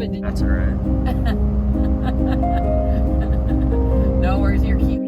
but did That's alright. no worries, you're keeping.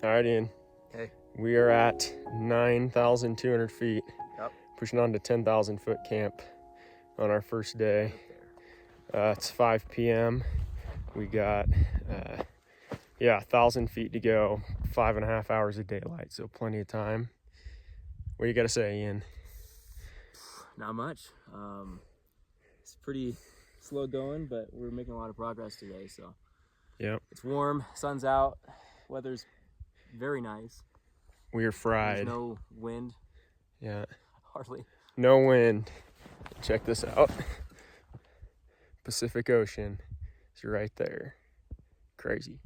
All right, Ian. Okay. We are at 9,200 feet. Yep. Pushing on to 10,000 foot camp on our first day. It's 5 p.m. We got, 1,000 feet to go, 5.5 hours of daylight, so plenty of time. What do you got to say, Ian? Not much. It's pretty slow going, but we're making a lot of progress today. So Yep. it's warm, sun's out, weather's very nice. We are fried. There's no wind. Yeah. Hardly. No wind. Check this out. Pacific Ocean is right there. Crazy.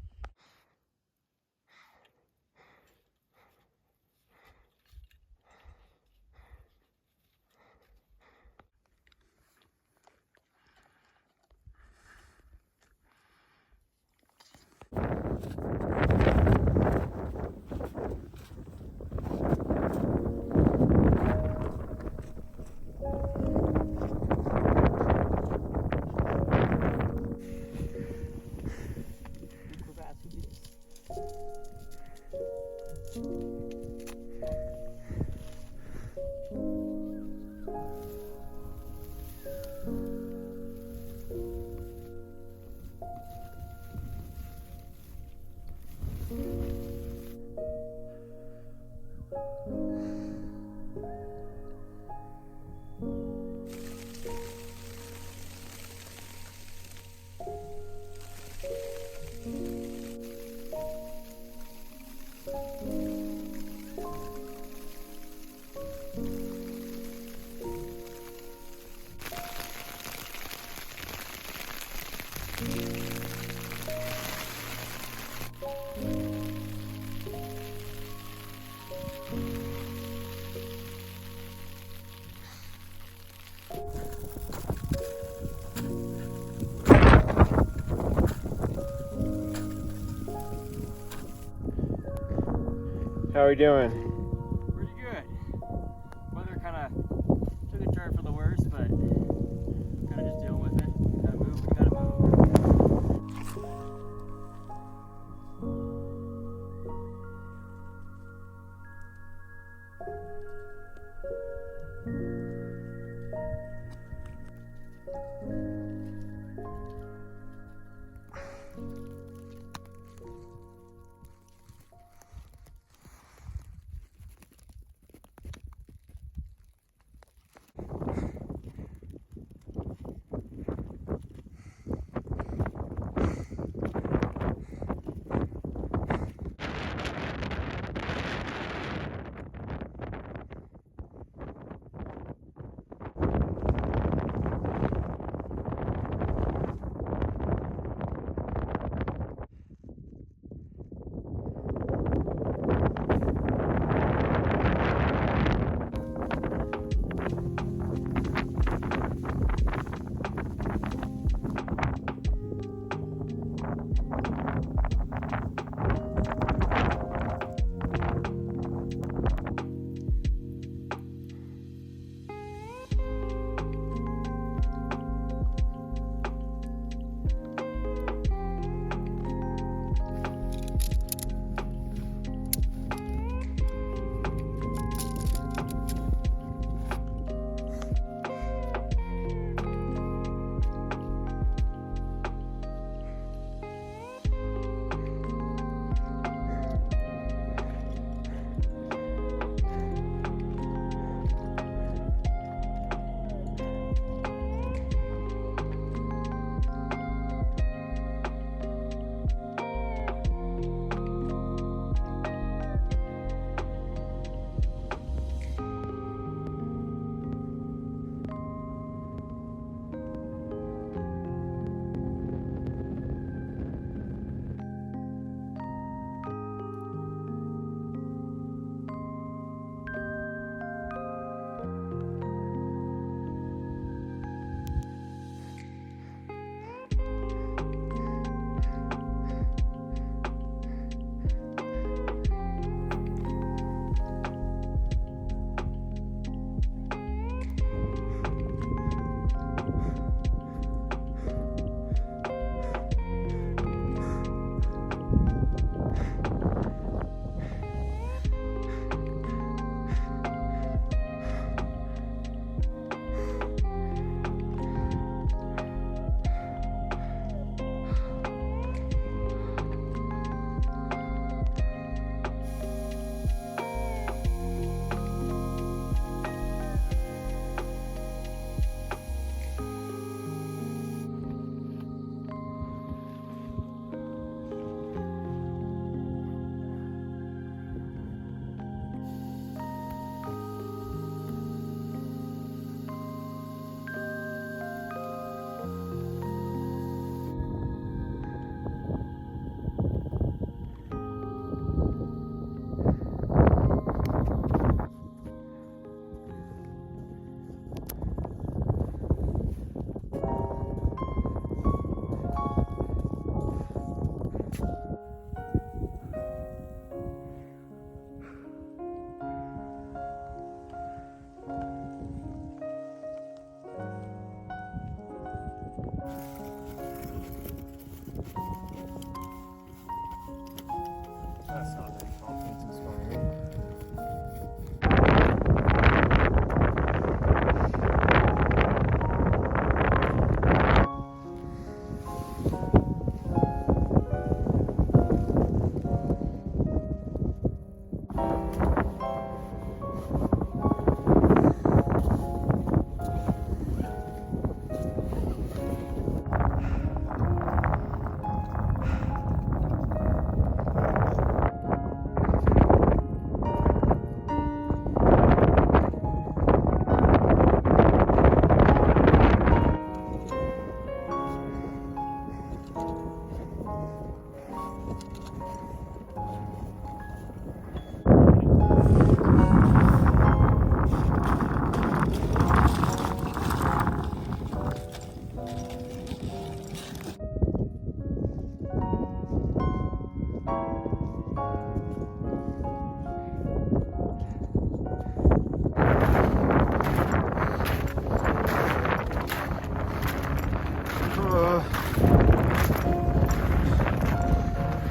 How are we doing? Pretty good. Weather kind of took a turn for the worse, but kind of just dealing with it. Gotta move, we gotta move.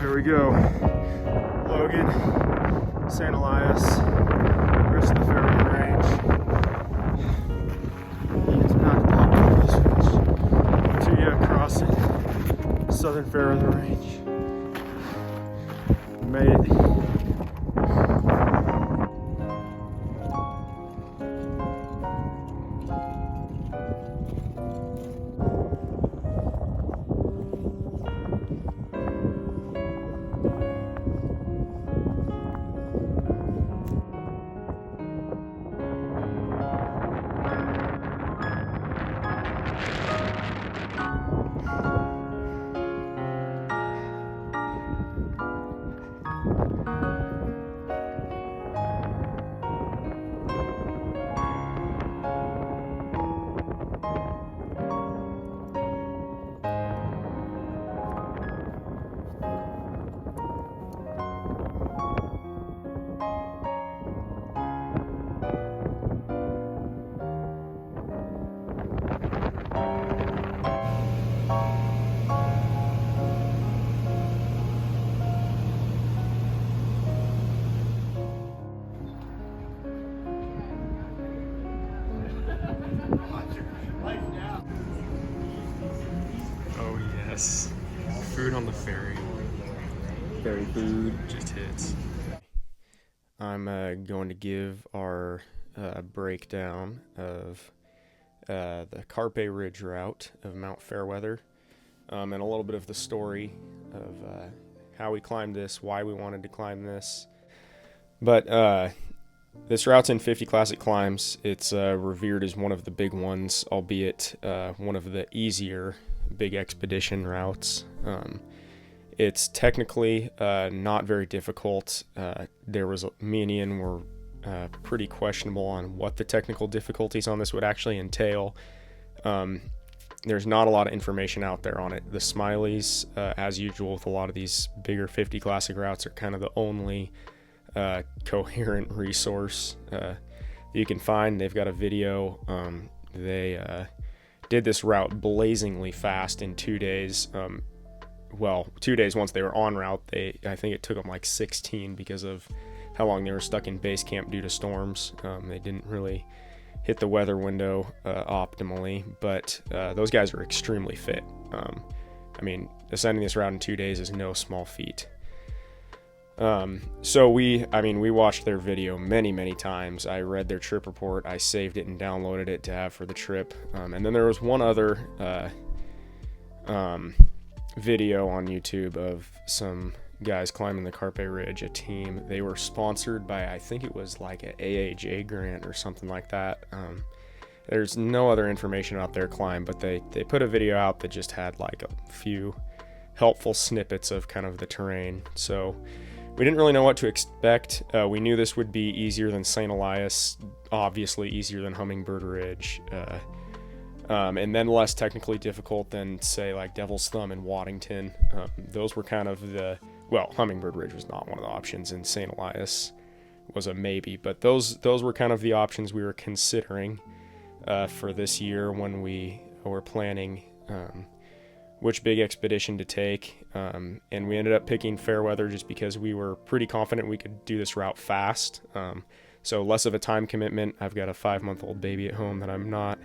Here we go. Logan, St. Elias, rest of the Fairweather Range. It's about to pop off this ridge to you crossing southern Fairweather Range. Made it. Oh yes, food on the ferry. Ferry food just hits. I'm going to give our breakdown of the Carpe Ridge route of Mount Fairweather, and a little bit of the story of how we climbed this, why we wanted to climb this. But this route's in 50 Classic Climbs. It's revered as one of the big ones, albeit one of the easier big expedition routes. It's technically not very difficult. Me and Ian were pretty questionable on what the technical difficulties on this would actually entail. There's not a lot of information out there on it. The Smileys, as usual with a lot of these bigger 50 Classic routes, are kind of the only coherent resource you can find. They've got a video. They did this route blazingly fast in 2 days. 2 days once they were en route. I think it took them like 16 because of how long they were stuck in base camp due to storms. They didn't really hit the weather window optimally, but those guys are extremely fit. I mean, ascending this route in 2 days is no small feat. So we watched their video many times. I read their trip report. I saved it and downloaded it to have for the trip. And then there was one other video on YouTube of some guys climbing the Carpe Ridge, a team. They were sponsored by, I think it was like an AAJ grant or something like that. There's no other information about their climb, but they put a video out that just had like a few helpful snippets of kind of the terrain. So we didn't really know what to expect. We knew this would be easier than St. Elias, obviously easier than Hummingbird Ridge, and then less technically difficult than, say, like Devil's Thumb and Waddington. Those were kind of Hummingbird Ridge was not one of the options, and St. Elias was a maybe, but those were kind of the options we were considering for this year when we were planning which big expedition to take, and we ended up picking Fairweather just because we were pretty confident we could do this route fast. So less of a time commitment. I've got a 5-month-old baby at home that I'm not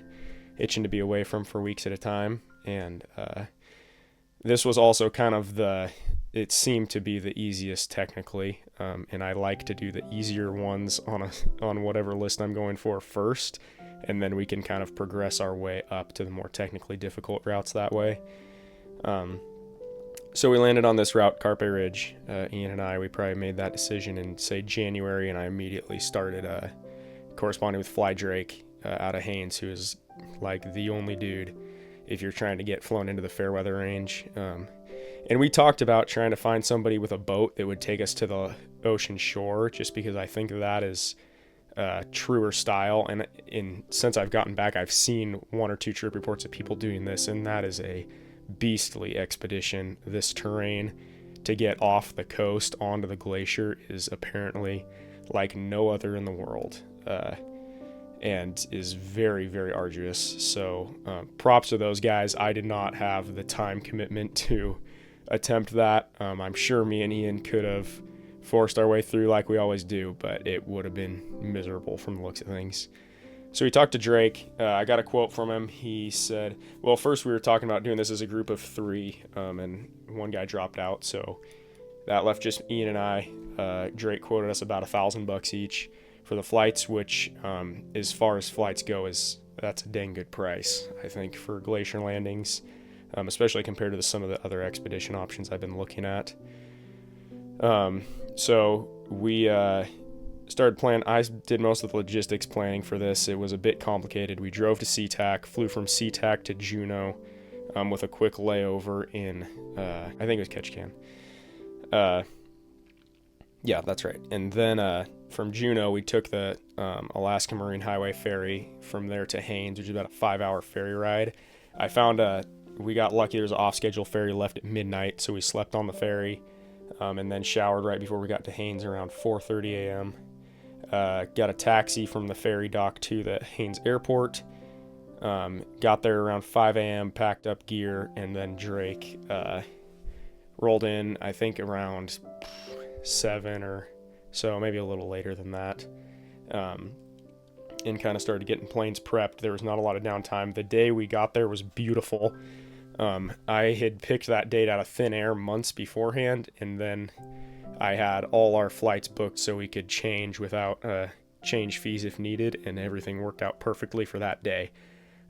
itching to be away from for weeks at a time, and this was also kind of it seemed to be the easiest technically, and I like to do the easier ones on whatever list I'm going for first, and then we can kind of progress our way up to the more technically difficult routes that way. So we landed on this route, Carpe Ridge. Ian and I, we probably made that decision in, say, January, and I immediately started corresponding with Fly Drake out of Haines, who is like the only dude if you're trying to get flown into the Fairweather Range. And we talked about trying to find somebody with a boat that would take us to the ocean shore, just because I think that is truer style. And since I've gotten back, I've seen 1 or 2 trip reports of people doing this, and that is a beastly expedition. This terrain to get off the coast onto the glacier is apparently like no other in the world, and is very, very arduous. So props to those guys. I did not have the time commitment to attempt that. I'm sure me and Ian could have forced our way through like we always do, but it would have been miserable from the looks of things. So we talked to Drake. I got a quote from him. He said, well, first we were talking about doing this as a group of 3, and one guy dropped out, so that left just Ian and I. Drake quoted us about $1,000 each for the flights, which as far as flights go, that's a dang good price, I think, for glacier landings, especially compared to some of the other expedition options I've been looking at. So we started planning. I did most of the logistics planning for this. It was a bit complicated. We drove to SeaTac, flew from SeaTac to Juneau, with a quick layover in, I think it was Ketchikan. Yeah, that's right. And then from Juneau, we took the Alaska Marine Highway ferry from there to Haines, which is about a 5-hour ferry ride. I found we got lucky. There was an off-schedule ferry left at midnight, so we slept on the ferry, and then showered right before we got to Haines around 4:30 a.m. Got a taxi from the ferry dock to the Haines airport. Got there around 5 a.m., packed up gear, and then Drake rolled in, I think, around 7 or so, maybe a little later than that, and kind of started getting planes prepped. There was not a lot of downtime. The day we got there was beautiful. I had picked that date out of thin air months beforehand, and then I had all our flights booked so we could change without change fees if needed, and everything worked out perfectly for that day.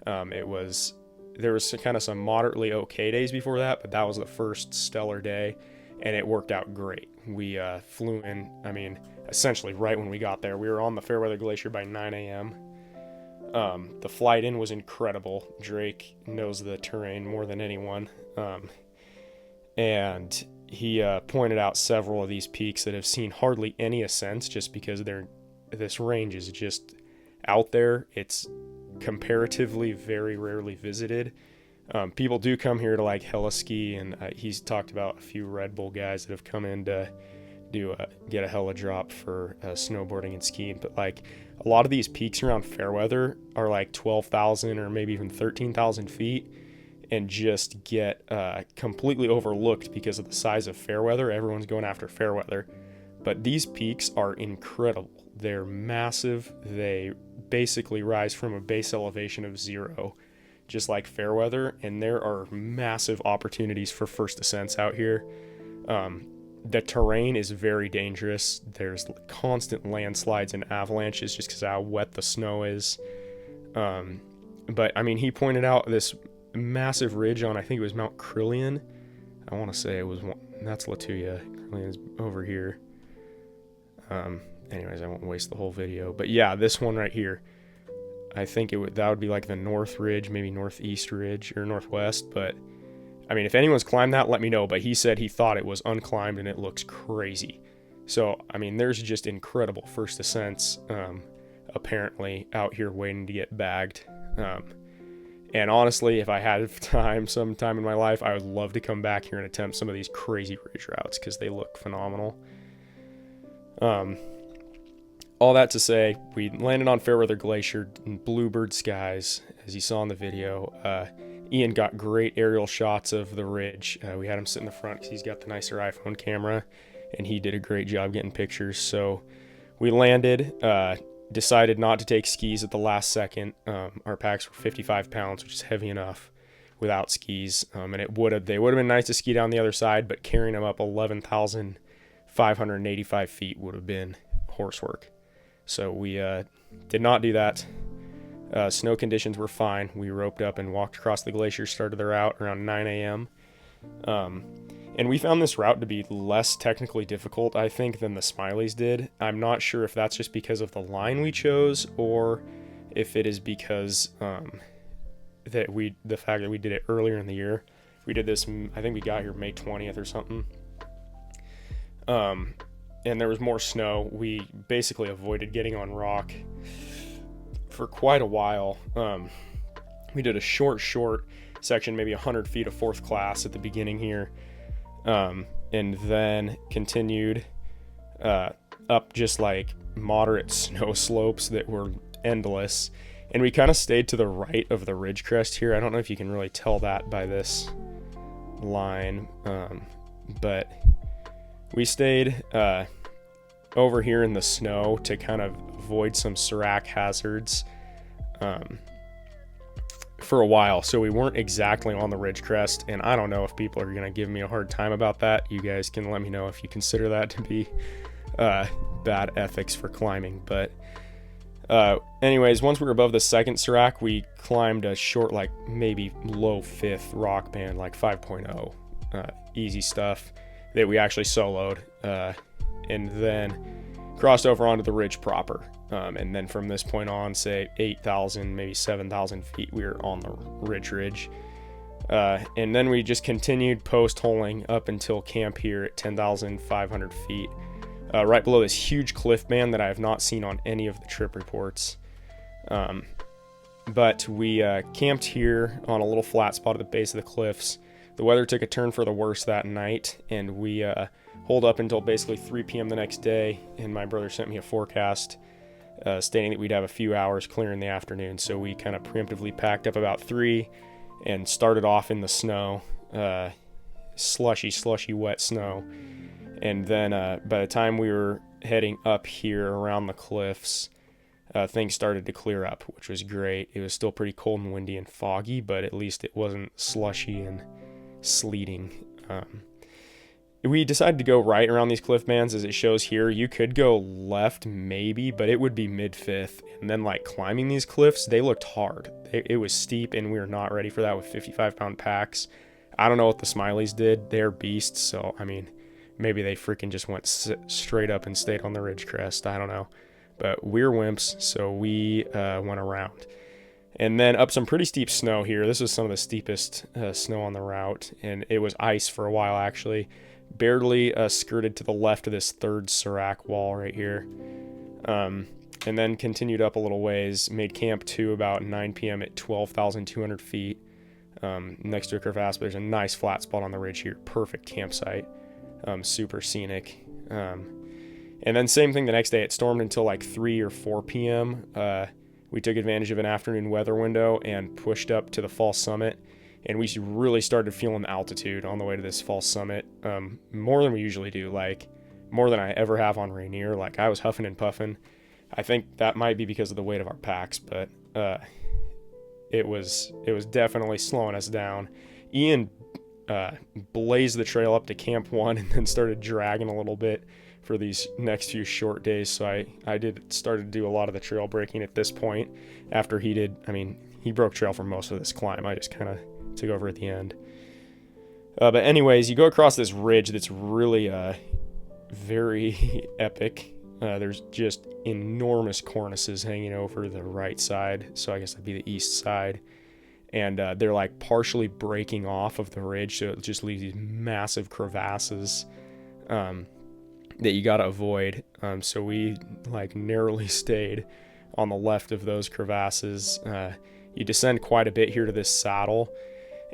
There was kind of some moderately okay days before that, but that was the first stellar day, and it worked out great. We flew in, essentially right when we got there. We were on the Fairweather Glacier by 9 a.m. The flight in was incredible. Drake knows the terrain more than anyone, and he pointed out several of these peaks that have seen hardly any ascents, just because this range is just out there. It's comparatively very rarely visited. People do come here to like heli-ski, and he's talked about a few Red Bull guys that have come in to get a heli drop for snowboarding and skiing. But like a lot of these peaks around Fairweather are like 12,000 or maybe even 13,000 feet, and just get completely overlooked because of the size of Fairweather. Everyone's going after Fairweather, but these peaks are incredible. They're massive. They basically rise from a base elevation of 0, just like Fairweather, and there are massive opportunities for first ascents out here. The terrain is very dangerous. There's constant landslides and avalanches just because of how wet the snow is. But he pointed out this massive ridge on, I think it was Mount Krillian. I want to say it was that's Latuya. Krillian's over here. Anyways, I won't waste the whole video. But yeah, this one right here, I think that would be like the North Ridge, maybe Northeast Ridge or Northwest. But if anyone's climbed that, let me know. But he said he thought it was unclimbed and it looks crazy. So there's just incredible first ascents apparently out here waiting to get bagged. And honestly, if I had sometime in my life, I would love to come back here and attempt some of these crazy ridge routes because they look phenomenal. All that to say, we landed on Fairweather Glacier in bluebird skies, as you saw in the video. Ian got great aerial shots of the ridge. We had him sit in the front because he's got the nicer iPhone camera, and he did a great job getting pictures. So we landed, decided not to take skis at the last second. Our packs were 55 pounds, which is heavy enough without skis. And they would have been nice to ski down the other side, but carrying them up 11,585 feet would have been horsework. So we did not do that. Snow conditions were fine. We roped up and walked across the glacier, started the route around 9 a.m. And we found this route to be less technically difficult, I think, than the Smileys did. I'm not sure if that's just because of the line we chose, or if it is because the fact that we did it earlier in the year. We did this, I think we got here May 20th or something. And there was more snow. We basically avoided getting on rock for quite a while. We did a short section, maybe 100 feet of fourth class at the beginning here, and then continued up just like moderate snow slopes that were endless. And we kind of stayed to the right of the ridge crest here. I don't know if you can really tell that by this line, but we stayed over here in the snow to kind of avoid some Spheriá hazards for a while. So we weren't exactly on the ridge crest, and I don't know if people are going to give me a hard time about that. You guys can let me know if you consider that to be bad ethics for climbing. But anyways, once we were above the second Spheriá, we climbed a short, like maybe low fifth rock band, like 5.0, easy stuff that we actually soloed, and then crossed over onto the ridge proper. And then from this point on, say 8,000, maybe 7,000 feet, we were on the ridge. And then we just continued post-holing up until camp here at 10,500 feet, right below this huge cliff band that I have not seen on any of the trip reports. But we camped here on a little flat spot at the base of the cliffs. The weather took a turn for the worse that night, and we holed up until basically 3 p.m. the next day, and my brother sent me a forecast stating that we'd have a few hours clear in the afternoon. So we kind of preemptively packed up about 3 and started off in the snow, slushy, wet snow. And then by the time we were heading up here around the cliffs, things started to clear up, which was great. It was still pretty cold and windy and foggy, but at least it wasn't slushy and sleeting. We decided to go right around these cliff bands as it shows here. You could go left maybe, but it would be mid-fifth. And then like climbing these cliffs, they looked hard. It was steep, and we were not ready for that with 55-pound packs. I don't know what the Smileys did. They're beasts, so I mean, maybe they freaking just went straight up and stayed on the ridge crest. I don't know. But we're wimps, so we went around. And then up some pretty steep snow here. This was some of the steepest snow on the route, and it was ice for a while actually. Barely skirted to the left of this third Spheriá wall right here. And then continued up a little ways, made camp to about 9 p.m. at 12,200 feet next to a crevasse. But there's a nice flat spot on the ridge here. Perfect campsite. Super scenic. And then same thing the next day. It stormed until like 3 or 4 p.m. We took advantage of an afternoon weather window and pushed up to the false summit. And we really started feeling the altitude on the way to this false summit, more than we usually do, like more than I ever have on Rainier. Like I was huffing and puffing. I think that might be because of the weight of our packs, but it was definitely slowing us down. Ian blazed the trail up to Camp 1 and then started dragging a little bit for these next few short days. So I started to do a lot of the trail breaking at this point after he did. I mean, he broke trail for most of this climb. I just kind of took over at the end. But anyways, you go across this ridge that's really very epic. There's just enormous cornices hanging over the right side. So I guess that'd be the east side. And they're like partially breaking off of the ridge. So it just leaves these massive crevasses that you got to avoid. So we like narrowly stayed on the left of those crevasses. You descend quite a bit here to this saddle.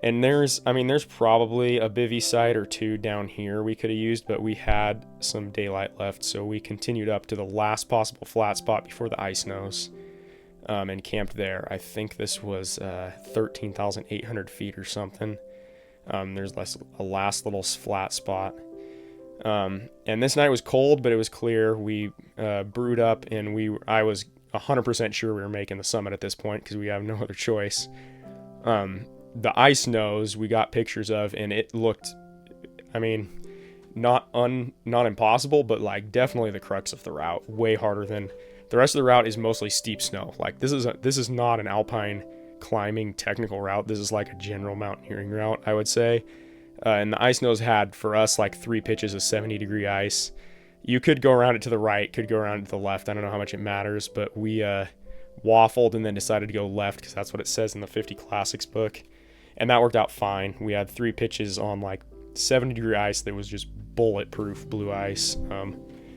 And there's probably a bivvy site or two down here we could have used, but we had some daylight left, so we continued up to the last possible flat spot before the ice snows, and camped there. I think this was 13,800 feet or something. There's a last little flat spot. And this night was cold, but it was clear. We brewed up, and I was 100% sure we were making the summit at this point because we have no other choice. The ice snows we got pictures of, and it looked, I mean, not impossible, but like definitely the crux of the route. Way harder than the rest of the route is mostly steep snow. Like this is not an alpine climbing technical route. This is like a general mountaineering route, I would say. And the ice snows had for us like 3 pitches of 70-degree ice. You could go around it to the right, could go around it to the left. I don't know how much it matters, but we waffled and then decided to go left because that's what it says in the 50 Classics book. and that worked out fine. We had 3 pitches on like 70-degree ice that was just bulletproof blue ice.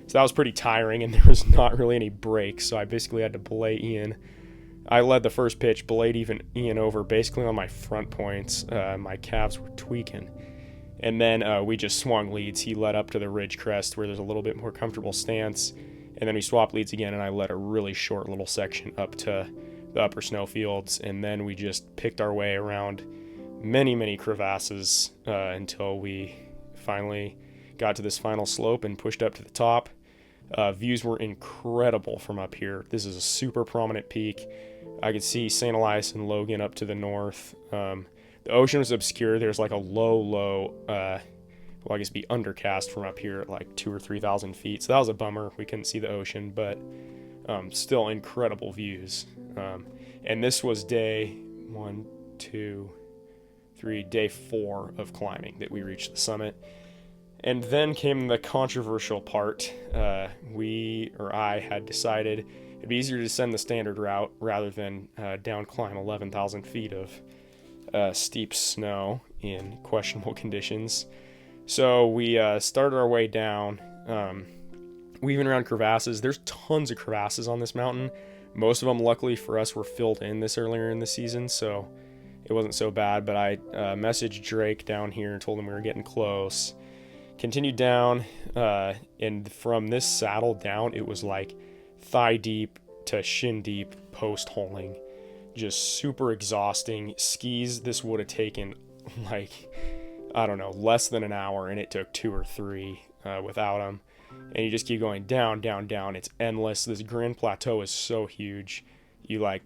So that was pretty tiring, and there was not really any breaks, so I basically had to belay Ian. I led the first pitch, belayed Ian over basically on my front points. My calves were tweaking. And then we just swung leads. He led up to the ridge crest where there's a little bit more comfortable stance, and then we swapped leads again, and I led a really short little section up to the upper snowfields, and then we just picked our way around many crevasses until we finally got to this final slope and pushed up to the top. Views were incredible from up here. This is a super prominent peak. I could see St. Elias and Logan up to the north. The ocean was obscure. There's like a low, I guess be undercast from up here at like 2,000 or 3,000 feet. So that was a bummer. We couldn't see the ocean, but still incredible views. And this was day 4 of climbing that we reached the summit. And then came the controversial part. I had decided it'd be easier to descend the standard route rather than down climb 11,000 feet of steep snow in questionable conditions. So we started our way down, weaving around crevasses. There's tons of crevasses on this mountain. Most of them, luckily for us, were filled in this earlier in the season, so it wasn't so bad. But I messaged Drake down here and told him we were getting close. Continued down, and from this saddle down, it was like thigh deep to shin deep post-holing. Just super exhausting. Skis, this would have taken like, I don't know, less than an hour, and it took 2 or 3 without them. And you just keep going down. It's endless. This Grand Plateau is so huge. You like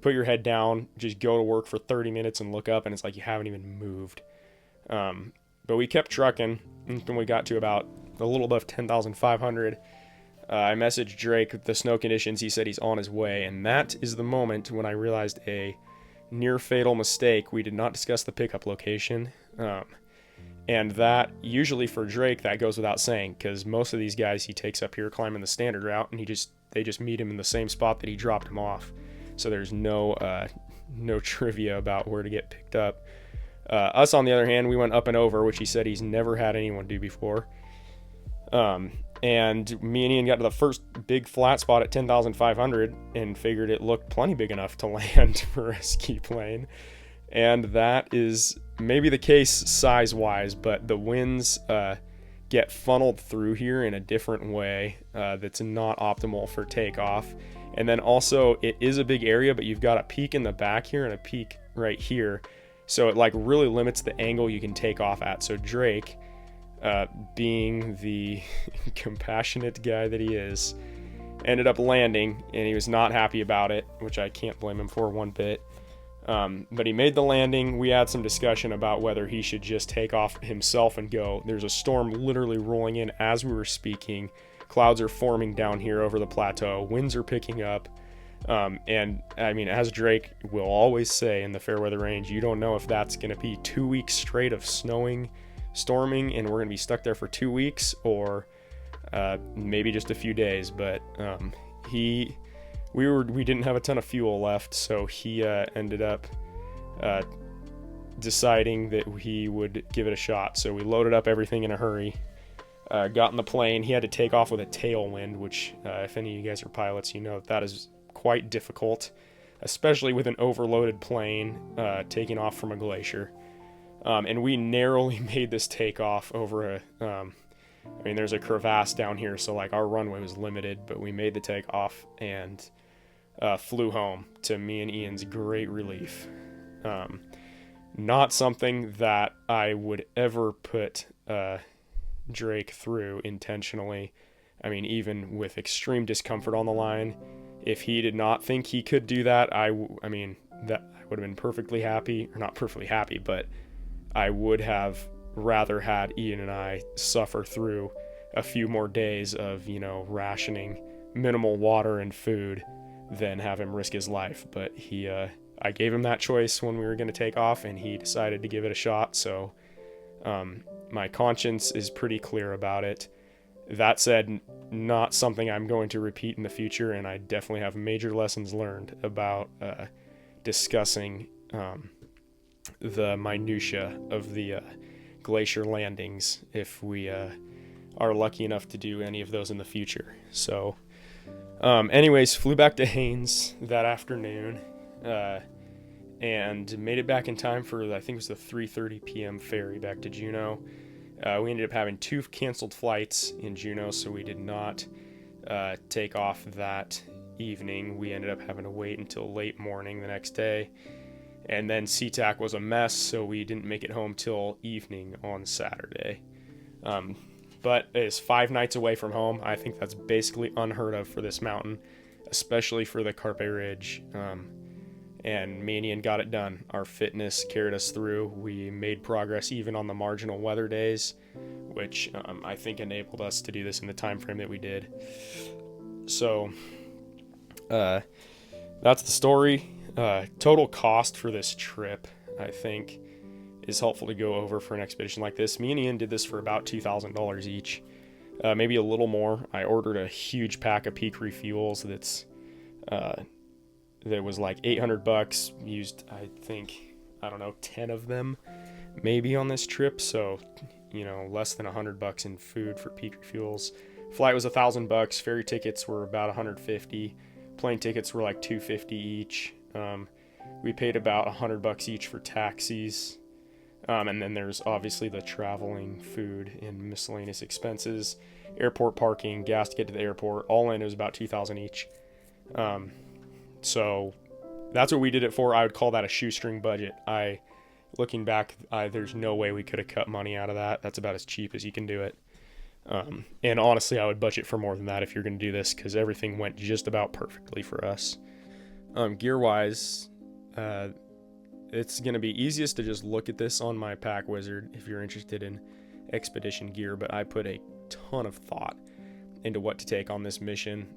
put your head down, just go to work for 30 minutes and look up, and it's like you haven't even moved. But we kept trucking until we got to about a little above 10,500. I messaged Drake with the snow conditions. He said he's on his way, and that is the moment when I realized a near fatal mistake. We did not discuss the pickup location, and that usually for Drake that goes without saying, because most of these guys he takes up here climbing the standard route, and they just meet him in the same spot that he dropped him off. So there's no trivia about where to get picked up. Us, on the other hand, we went up and over, which he said he's never had anyone do before. And me and Ian got to the first big flat spot at 10,500 and figured it looked plenty big enough to land for a ski plane. And that is maybe the case size-wise, but the winds get funneled through here in a different way that's not optimal for takeoff. And then also, it is a big area, but you've got a peak in the back here and a peak right here. So it like really limits the angle you can take off at. So Drake, being the compassionate guy that he is, ended up landing, and he was not happy about it, which I can't blame him for one bit. But he made the landing. We had some discussion about whether he should just take off himself and go. There's a storm literally rolling in as we were speaking. Clouds are forming down here over the plateau. Winds are picking up. And I mean, as Drake will always say in the Fairweather Range, you don't know if that's going to be 2 weeks straight of snowing, storming, and we're going to be stuck there for 2 weeks, or maybe just a few days. But we didn't have a ton of fuel left, so he ended up deciding that he would give it a shot. So we loaded up everything in a hurry, got in the plane. He had to take off with a tailwind, which if any of you guys are pilots, you know that is quite difficult, especially with an overloaded plane taking off from a glacier. And we narrowly made this takeoff over there's a crevasse down here, so like our runway was limited, but we made the takeoff and flew home, to me and Ian's great relief. Not something that I would ever put Drake through intentionally. I mean, even with extreme discomfort on the line, if he did not think he could do that, I would have been perfectly happy, or not perfectly happy, but I would have rather had Ian and I suffer through a few more days of, rationing minimal water and food than have him risk his life. But I gave him that choice when we were going to take off, and he decided to give it a shot. So my conscience is pretty clear about it. That said, not something I'm going to repeat in the future, and I definitely have major lessons learned about discussing the minutia of the glacier landings if we are lucky enough to do any of those in the future. So anyways, flew back to Haines that afternoon and made it back in time for, I think it was the 3:30 p.m. ferry back to Juneau. We ended up having 2 canceled flights in Juneau, so we did not take off that evening. We ended up having to wait until late morning the next day. And then SeaTac was a mess, so we didn't make it home till evening on Saturday. But it's 5 nights away from home. I think that's basically unheard of for this mountain, especially for the Carpe Ridge. And me and Ian got it done. Our fitness carried us through. We made progress even on the marginal weather days, which I think enabled us to do this in the time frame that we did. So that's the story. Total cost for this trip, I think, is helpful to go over for an expedition like this. Me and Ian did this for about $2,000 each, maybe a little more. I ordered a huge pack of peak refuels that was like $800. Used, I think, I don't know, 10 of them maybe on this trip. So, less than $100 in food for peak refuels. Flight was $1,000. Ferry tickets were about $150. Plane tickets were like $250 each. We paid about $100 each for taxis. And then there's obviously the traveling, food, and miscellaneous expenses, airport parking, gas to get to the airport. All in, it was about $2,000 each. So that's what we did it for. I would call that a shoestring budget. Looking back, there's no way we could have cut money out of that. That's about as cheap as you can do it. And honestly, I would budget for more than that if you're going to do this, because everything went just about perfectly for us. Gear-wise, it's going to be easiest to just look at this on my Pack Wizard if you're interested in expedition gear, but I put a ton of thought into what to take on this mission.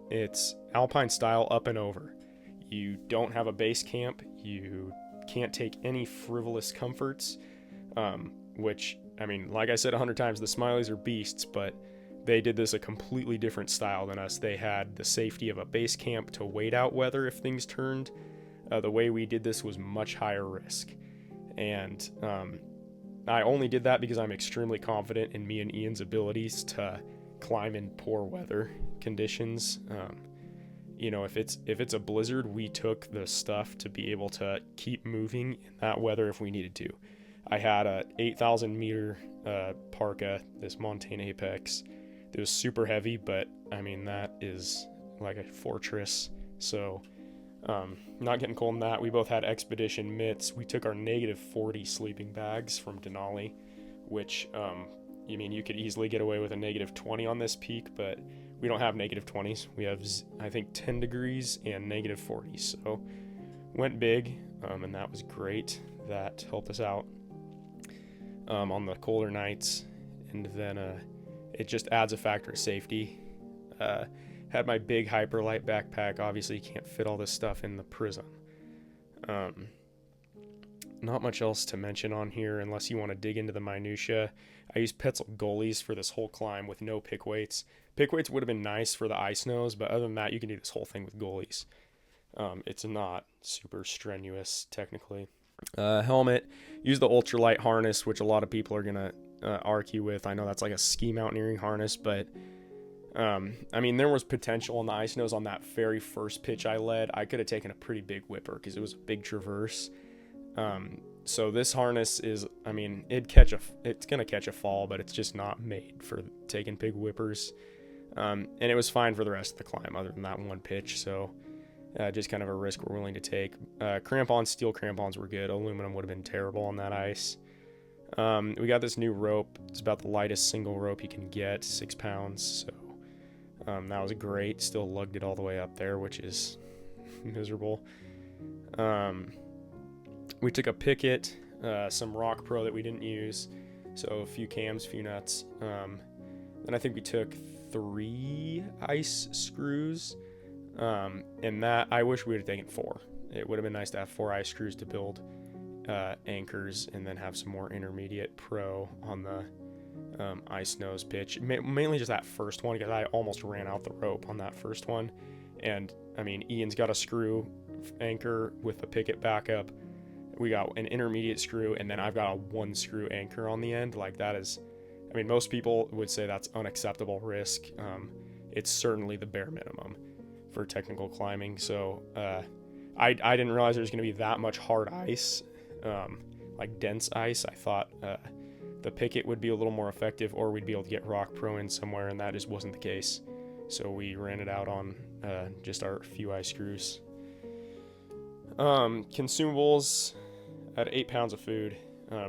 It's Alpine style up and over. You don't have a base camp. You can't take any frivolous comforts, which, I mean, like I said 100 times, the Smileys are beasts, but they did this a completely different style than us. They had the safety of a base camp to wait out weather if things turned. The way we did this was much higher risk. And I only did that because I'm extremely confident in me and Ian's abilities to climb in poor weather conditions. If it's a blizzard, we took the stuff to be able to keep moving in that weather if we needed to. I had a 8,000 meter parka, this Montane Apex. It was super heavy, but I mean, that is like a fortress. So not getting cold in that. We both had expedition mitts. We took our -40 sleeping bags from Denali, which you could easily get away with a -20 on this peak, but we don't have -20s. We have, I think, 10 degrees and -40. So went big, and that was great. That helped us out on the colder nights. And then it just adds a factor of safety. Had my big hyperlight backpack. Obviously, you can't fit all this stuff in the Prism. Not much else to mention on here unless you want to dig into the minutia. I used Petzl goalies for this whole climb with no pick weights. Pick weights would have been nice for the ice nose, but other than that, you can do this whole thing with goalies. It's not super strenuous technically. Helmet, use the ultralight harness, which a lot of people are gonna argue with. I know that's like a ski mountaineering harness, but there was potential on the ice nose on that very first pitch I led. I could have taken a pretty big whipper because it was a big traverse. So this harness is, it's gonna catch a fall, but it's just not made for taking big whippers. And it was fine for the rest of the climb, other than that one pitch. So just kind of a risk we're willing to take. Crampons, steel crampons were good. Aluminum would have been terrible on that ice. We got this new rope. It's about the lightest single rope you can get, 6 pounds. So that was great. Still lugged it all the way up there, which is miserable. We took a picket, some Rock Pro that we didn't use, so a few cams, few nuts. And I think we took 3 ice screws, and that I wish we would have taken 4. It would have been nice to have 4 ice screws to build anchors, and then have some more intermediate pro on the ice nose pitch. Mainly just that first one, because I almost ran out the rope on that first one. And Ian's got a screw anchor with the picket backup. we got an intermediate screw, and then I've got a 1 screw anchor on the end. Like, that is, I mean, most people would say that's unacceptable risk. It's certainly the bare minimum for technical climbing. So I didn't realize there was going to be that much hard ice, like dense ice. I thought the picket would be a little more effective, or we'd be able to get rock pro in somewhere, and that just wasn't the case. So we ran it out on just our few ice screws. Consumables, I had 8 pounds of food.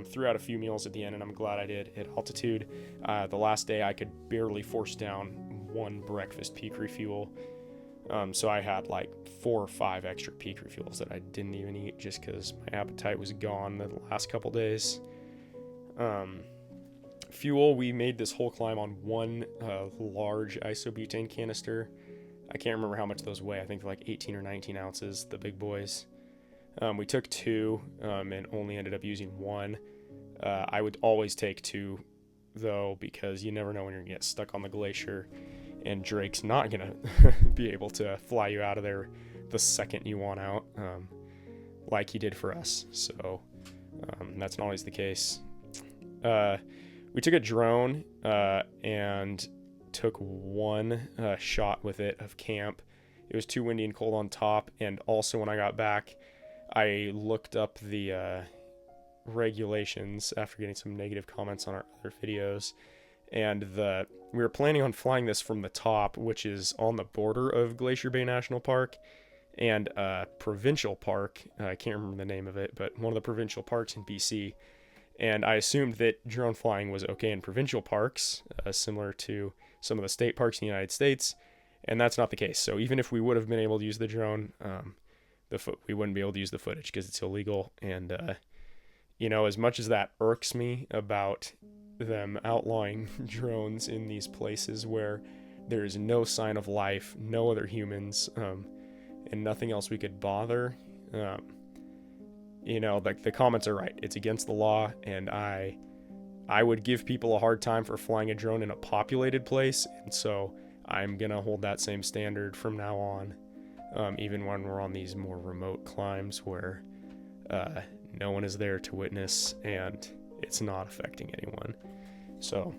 Threw out a few meals at the end, and I'm glad I did. At altitude, the last day I could barely force down 1 breakfast peak refuel. So I had like 4 or 5 extra peak refuels that I didn't even eat just because my appetite was gone the last couple days. Fuel, we made this whole climb on 1 large isobutane canister. I can't remember how much those weigh. I think they're like 18 or 19 ounces, the big boys. We took 2 and only ended up using 1. I would always take 2 though, because you never know when you're gonna get stuck on the glacier, and Drake's not gonna be able to fly you out of there the second you want out, like he did for us. So that's not always the case. We took a drone and took 1 shot with it of camp. It was too windy and cold on top, and also when I got back, I looked up the regulations after getting some negative comments on our other videos, and we were planning on flying this from the top, which is on the border of Glacier Bay National Park and provincial park. I can't remember the name of it, but one of the provincial parks in BC. And I assumed that drone flying was okay in provincial parks, similar to some of the state parks in the United States, and that's not the case. So even if we would have been able to use the drone, we wouldn't be able to use the footage because it's illegal. And as much as that irks me about them outlawing drones in these places where there is no sign of life, no other humans, and nothing else we could bother, like the comments are right. It's against the law, and I would give people a hard time for flying a drone in a populated place, and so I'm gonna hold that same standard from now on, even when we're on these more remote climbs where no one is there to witness and it's not affecting anyone. So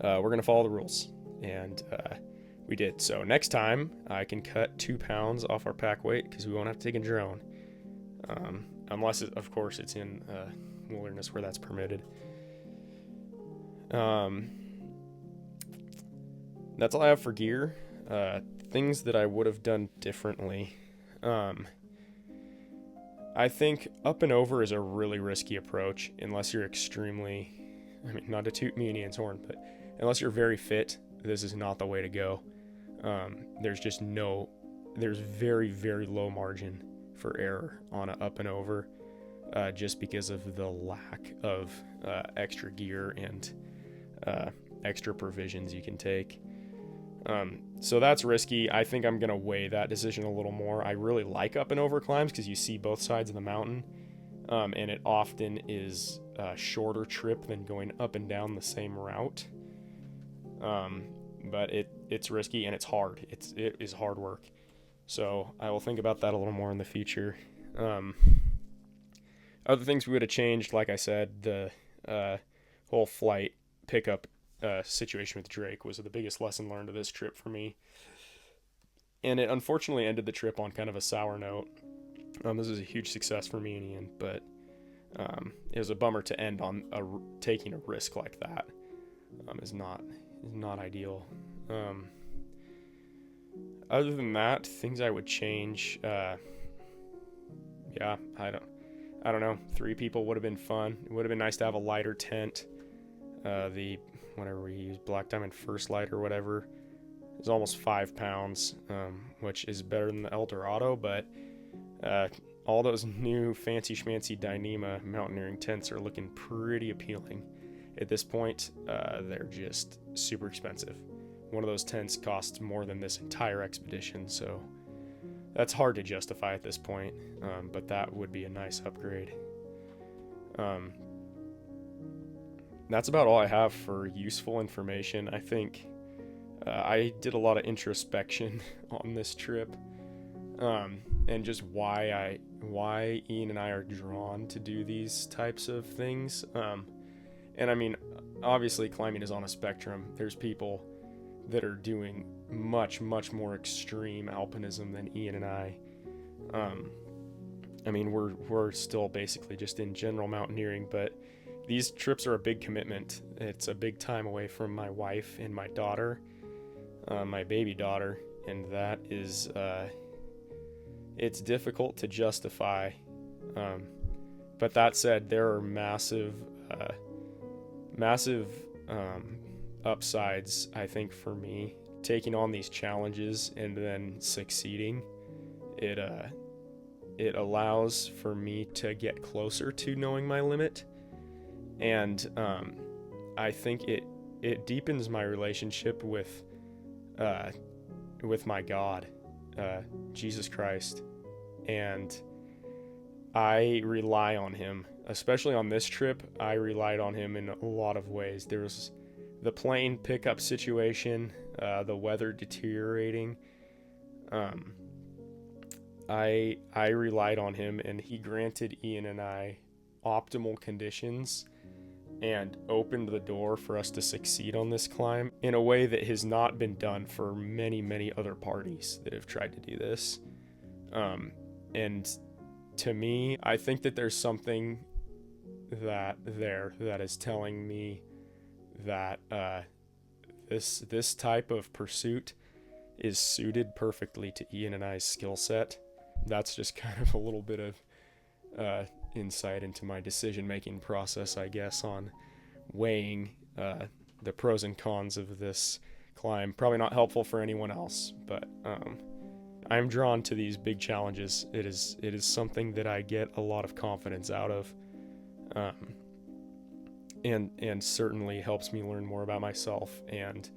we're gonna follow the rules, and we did. So next time I can cut 2 pounds off our pack weight because we won't have to take a drone, unless of course it's in wilderness where that's permitted. That's all I have for gear. Things that I would have done differently. I think up and over is a really risky approach unless you're extremely, not to toot me and Ian's horn, but unless you're very fit, this is not the way to go. There's very, very low margin for error on a up and over, just because of the lack of extra gear and extra provisions you can take. So that's risky. I think I'm going to weigh that decision a little more. I really like up and over climbs because you see both sides of the mountain, and it often is a shorter trip than going up and down the same route. But it's risky and it's hard. It is hard work. So I will think about that a little more in the future. Other things we would have changed, like I said, the whole flight pickup situation with Drake was the biggest lesson learned of this trip for me. And it unfortunately ended the trip on kind of a sour note. This was a huge success for me and Ian, but it was a bummer to end on taking a risk like that. Is not ideal. Other than that, things I would change, I don't know. 3 people would have been fun. It would have been nice to have a lighter tent. Whatever we used, Black Diamond First Light or whatever, is almost 5 pounds, which is better than the El Dorado, but all those new fancy schmancy Dyneema mountaineering tents are looking pretty appealing. At this point, they're just super expensive. One of those tents costs more than this entire expedition, so that's hard to justify at this point, but that would be a nice upgrade. That's about all I have for useful information. I think I did a lot of introspection on this trip. and just why Ian and I are drawn to do these types of things. And I mean, obviously climbing is on a spectrum. There's people that are doing much more extreme alpinism than Ian and I. I mean, we're still basically just in general mountaineering, but these trips are a big commitment. It's a big time away from my wife and my daughter, my baby daughter, and that is, it's difficult to justify. But that said, there are massive upsides, I think, for me taking on these challenges and then succeeding. It allows for me to get closer to knowing my limit, and I think it deepens my relationship with my God, Jesus Christ, and I rely on him. Especially on this trip, I relied on him in a lot of ways. There was the plane pickup situation, the weather deteriorating. I relied on him, and he granted Ian and I optimal conditions and opened the door for us to succeed on this climb in a way that has not been done for many other parties that have tried to do this. And to me, I think that there's something that is telling me that this type of pursuit is suited perfectly to Ian and I's skill set. That's just kind of a little bit of insight into my decision-making process, I guess, on weighing the pros and cons of this climb. Probably not helpful for anyone else, but I'm drawn to these big challenges. It is something that I get a lot of confidence out of, and certainly helps me learn more about myself and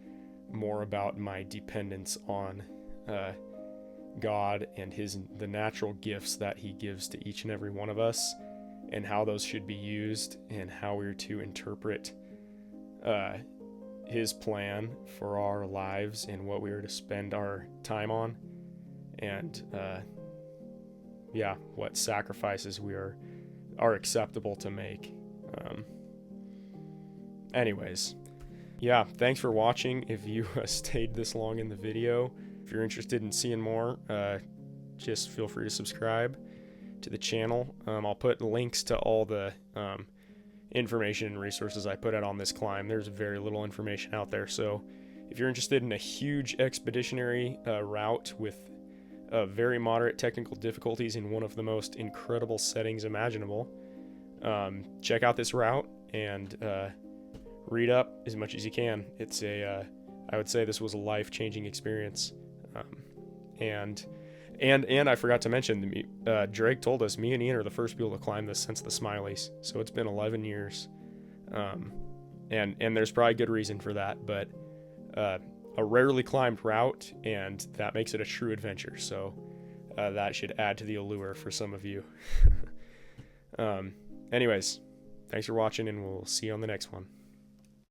more about my dependence on God and the natural gifts that he gives to each and every one of us, and how those should be used, and how we're to interpret his plan for our lives and what we are to spend our time on, and what sacrifices are acceptable to make. Anyways, thanks for watching. If you stayed this long in the video, if you're interested in seeing more, just feel free to subscribe to the channel. I'll put links to all the information and resources I put out on this climb. There's very little information out there, so if you're interested in a huge expeditionary route with very moderate technical difficulties in one of the most incredible settings imaginable, check out this route and read up as much as you can. It's I would say this was a life-changing experience. And I forgot to mention, Drake told us me and Ian are the first people to climb this since the Smileys, so it's been 11 years. And there's probably good reason for that, but a rarely climbed route, and that makes it a true adventure, so that should add to the allure for some of you. Anyways, thanks for watching, and we'll see you on the next one.